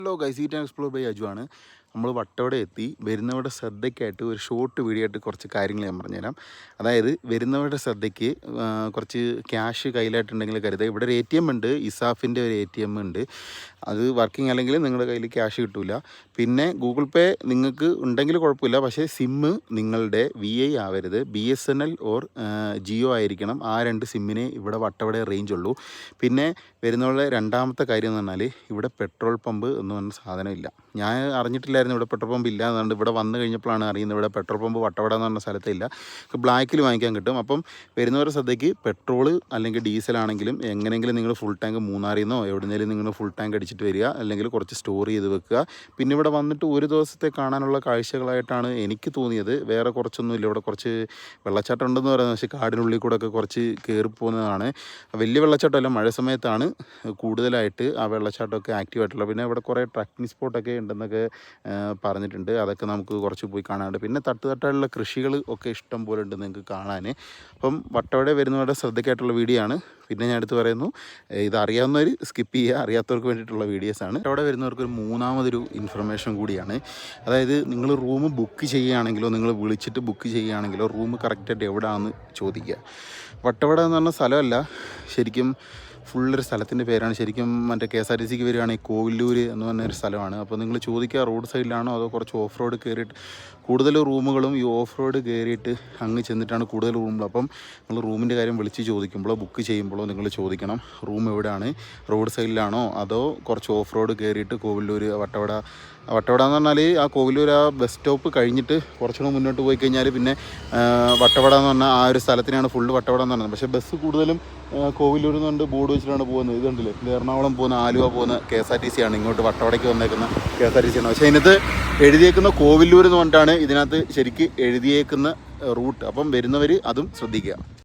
Hello guys, eat and explore by Aju ആണ്. നമ്മൾ വട്ടവട എത്തി. വരുന്നവരുടെ ശ്രദ്ധയ്ക്കായിട്ട് ഒരു ഷോർട്ട് വീഡിയോ ആയിട്ട് കുറച്ച് കാര്യങ്ങൾ ഞാൻ പറഞ്ഞുതരാം. അതായത് വരുന്നവരുടെ ശ്രദ്ധയ്ക്ക് കുറച്ച് ക്യാഷ് കയ്യിലായിട്ടുണ്ടെങ്കിൽ കരുതുക. ഇവിടെ ഒരു ATM ഉണ്ട്, ഇസാഫിൻ്റെ ഒരു ATM ഉണ്ട്. അത് വർക്കിംഗ് അല്ലെങ്കിൽ നിങ്ങളുടെ കയ്യിൽ ക്യാഷ് കിട്ടില്ല. പിന്നെ ഗൂഗിൾ പേ നിങ്ങൾക്ക് ഉണ്ടെങ്കിൽ കുഴപ്പമില്ല, പക്ഷേ സിമ്മ് നിങ്ങളുടെ VI ആവരുത്. BSNL ഓർ ജിയോ ആയിരിക്കണം. ആ 2 സിമ്മിനെ ഇവിടെ വട്ടവട റേഞ്ച് ഉള്ളൂ. പിന്നെ വരുന്നവരുടെ രണ്ടാമത്തെ കാര്യം എന്ന് പറഞ്ഞാൽ ഇവിടെ പെട്രോൾ പമ്പ് എന്ന് പറഞ്ഞ സാധനമില്ല. ഞാൻ അറിഞ്ഞിട്ടില്ലായിരുന്നു ഇവിടെ പെട്രോൾ പമ്പ് ഇല്ല എന്നുണ്ട്. ഇവിടെ വന്നു കഴിഞ്ഞപ്പോഴാണ് അറിയുന്നത് ഇവിടെ പെട്രോൾ പമ്പ് വട്ടവട എന്ന് പറഞ്ഞ സ്ഥലത്തില്ല. ബ്ലാക്കിൽ വാങ്ങിക്കാൻ കിട്ടും. അപ്പം വരുന്നവരുടെ ശ്രദ്ധയ്ക്ക് പെട്രോൾ അല്ലെങ്കിൽ ഡീസൽ ആണെങ്കിലും എങ്ങനെയെങ്കിലും നിങ്ങൾ ഫുൾ ടാങ്ക് മൂന്നാറിൽ നിന്നോ എവിടെയെങ്കിലും നിങ്ങൾ ഫുൾ ടാങ്ക് അടിച്ചിട്ട് വരിക, അല്ലെങ്കിൽ കുറച്ച് സ്റ്റോർ ചെയ്ത് വെക്കുക. പിന്നെ ഇവിടെ വന്നിട്ട് ഒരു ദിവസത്തെ കാണാനുള്ള കാഴ്ചകളായിട്ടാണ് എനിക്ക് തോന്നിയത്. വേറെ കുറച്ചൊന്നുമില്ല. ഇവിടെ കുറച്ച് വെള്ളച്ചാട്ടം ഉണ്ടെന്ന് പറയുന്നത്, പക്ഷേ കാടിനുള്ളിൽ കൂടെ ഒക്കെ കുറച്ച് കയറിപ്പോകുന്നതാണ്. വലിയ വെള്ളച്ചാട്ടമല്ല, മഴ സമയത്താണ് കൂടുതലായിട്ട് ആ വെള്ളച്ചാട്ടമൊക്കെ ആക്റ്റീവായിട്ടുള്ളത്. പിന്നെ ഇവിടെ കുറേ ട്രക്കിംഗ് സ്പോട്ടൊക്കെ ഉണ്ടെന്നൊക്കെ പറഞ്ഞിട്ടുണ്ട്. അതൊക്കെ നമുക്ക് കുറച്ച് പോയി കാണാനുണ്ട്. പിന്നെ തട്ടുതട്ടായിട്ടുള്ള കൃഷികൾ ഒക്കെ ഇഷ്ടം പോലെ ഉണ്ട് നിങ്ങൾക്ക് കാണാൻ. അപ്പം വട്ടവട വരുന്നവരുടെ ശ്രദ്ധയ്ക്കായിട്ടുള്ള വീഡിയോ ആണ്. പിന്നെ ഞാൻ അടുത്ത് പറയുന്നു, ഇത് അറിയാവുന്നവർ സ്കിപ്പ് ചെയ്യുക, അറിയാത്തവർക്ക് വേണ്ടിയിട്ടുള്ള വീഡിയോസാണ്. അവിടെ വരുന്നവർക്ക് ഒരു മൂന്നാമതൊരു ഇൻഫർമേഷൻ കൂടിയാണ്. അതായത് നിങ്ങൾ റൂം ബുക്ക് ചെയ്യുകയാണെങ്കിലോ നിങ്ങൾ വിളിച്ചിട്ട് ബുക്ക് ചെയ്യുകയാണെങ്കിലോ റൂം കറക്റ്റായിട്ട് എവിടെയാണെന്ന് ചോദിക്കുക. വട്ടവട എന്ന് പറഞ്ഞ സ്ഥലമല്ല, ശരിക്കും ഫുള്ളൊരു സ്ഥലത്തിൻ്റെ പേരാണ്. ശരിക്കും മറ്റേ KSRTCക്ക് വരികയാണെങ്കിൽ കോവിലൂർ എന്ന് പറഞ്ഞൊരു സ്ഥലമാണ്. അപ്പോൾ നിങ്ങൾ ചോദിക്കുക റോഡ് സൈഡിലാണോ അതോ കുറച്ച് ഓഫ് റോഡ് കയറിയിട്ട്. കൂടുതൽ റൂമുകളും ഈ ഓഫ് റോഡ് കയറിയിട്ട് അങ്ങ് ചെന്നിട്ടാണ് കൂടുതൽ റൂമുകൾ. അപ്പം നിങ്ങൾ റൂമിൻ്റെ കാര്യം വിളിച്ച് ചോദിക്കുമ്പോഴോ ബുക്ക് ചെയ്യുമ്പോഴോ നിങ്ങൾ ചോദിക്കണം റൂം എവിടെയാണ്, റോഡ് സൈഡിലാണോ അതോ കുറച്ച് ഓഫ് റോഡ് കയറിയിട്ട് കോവിലൂർ വട്ടവട എന്ന് പറഞ്ഞാൽ ആ കോവിലൂർ ആ ബസ് സ്റ്റോപ്പ് കഴിഞ്ഞിട്ട് കുറച്ചുകൂടെ മുന്നോട്ട് പോയി കഴിഞ്ഞാൽ പിന്നെ വട്ടവട എന്ന് പറഞ്ഞാൽ ആ ഒരു സ്ഥലത്തിനാണ് ഫുള്ള് വട്ടവട എന്ന് പറയുന്നത്. പക്ഷേ ബസ് കൂടുതലും കോവിലൂർ എന്നുകൊണ്ട് ബോർഡ് വെച്ചിട്ടാണ് പോകുന്നത്. ഇതുണ്ടല്ലേ, ഇത് എറണാകുളം പോകുന്ന ആലുവ പോകുന്ന KSRTC ആണ്. ഇങ്ങോട്ട് വട്ടവടയ്ക്ക് വന്നേക്കുന്ന KSRTC ആണ്. പക്ഷേ ഇതിനകത്ത് എഴുതിയേക്കുന്ന കോവിലൂർ എന്ന് പറഞ്ഞിട്ടാണ് ഇതിനകത്ത് ശരിക്ക് എഴുതിയേക്കുന്ന റൂട്ട്. അപ്പം വരുന്നവർ അതും ശ്രദ്ധിക്കുക.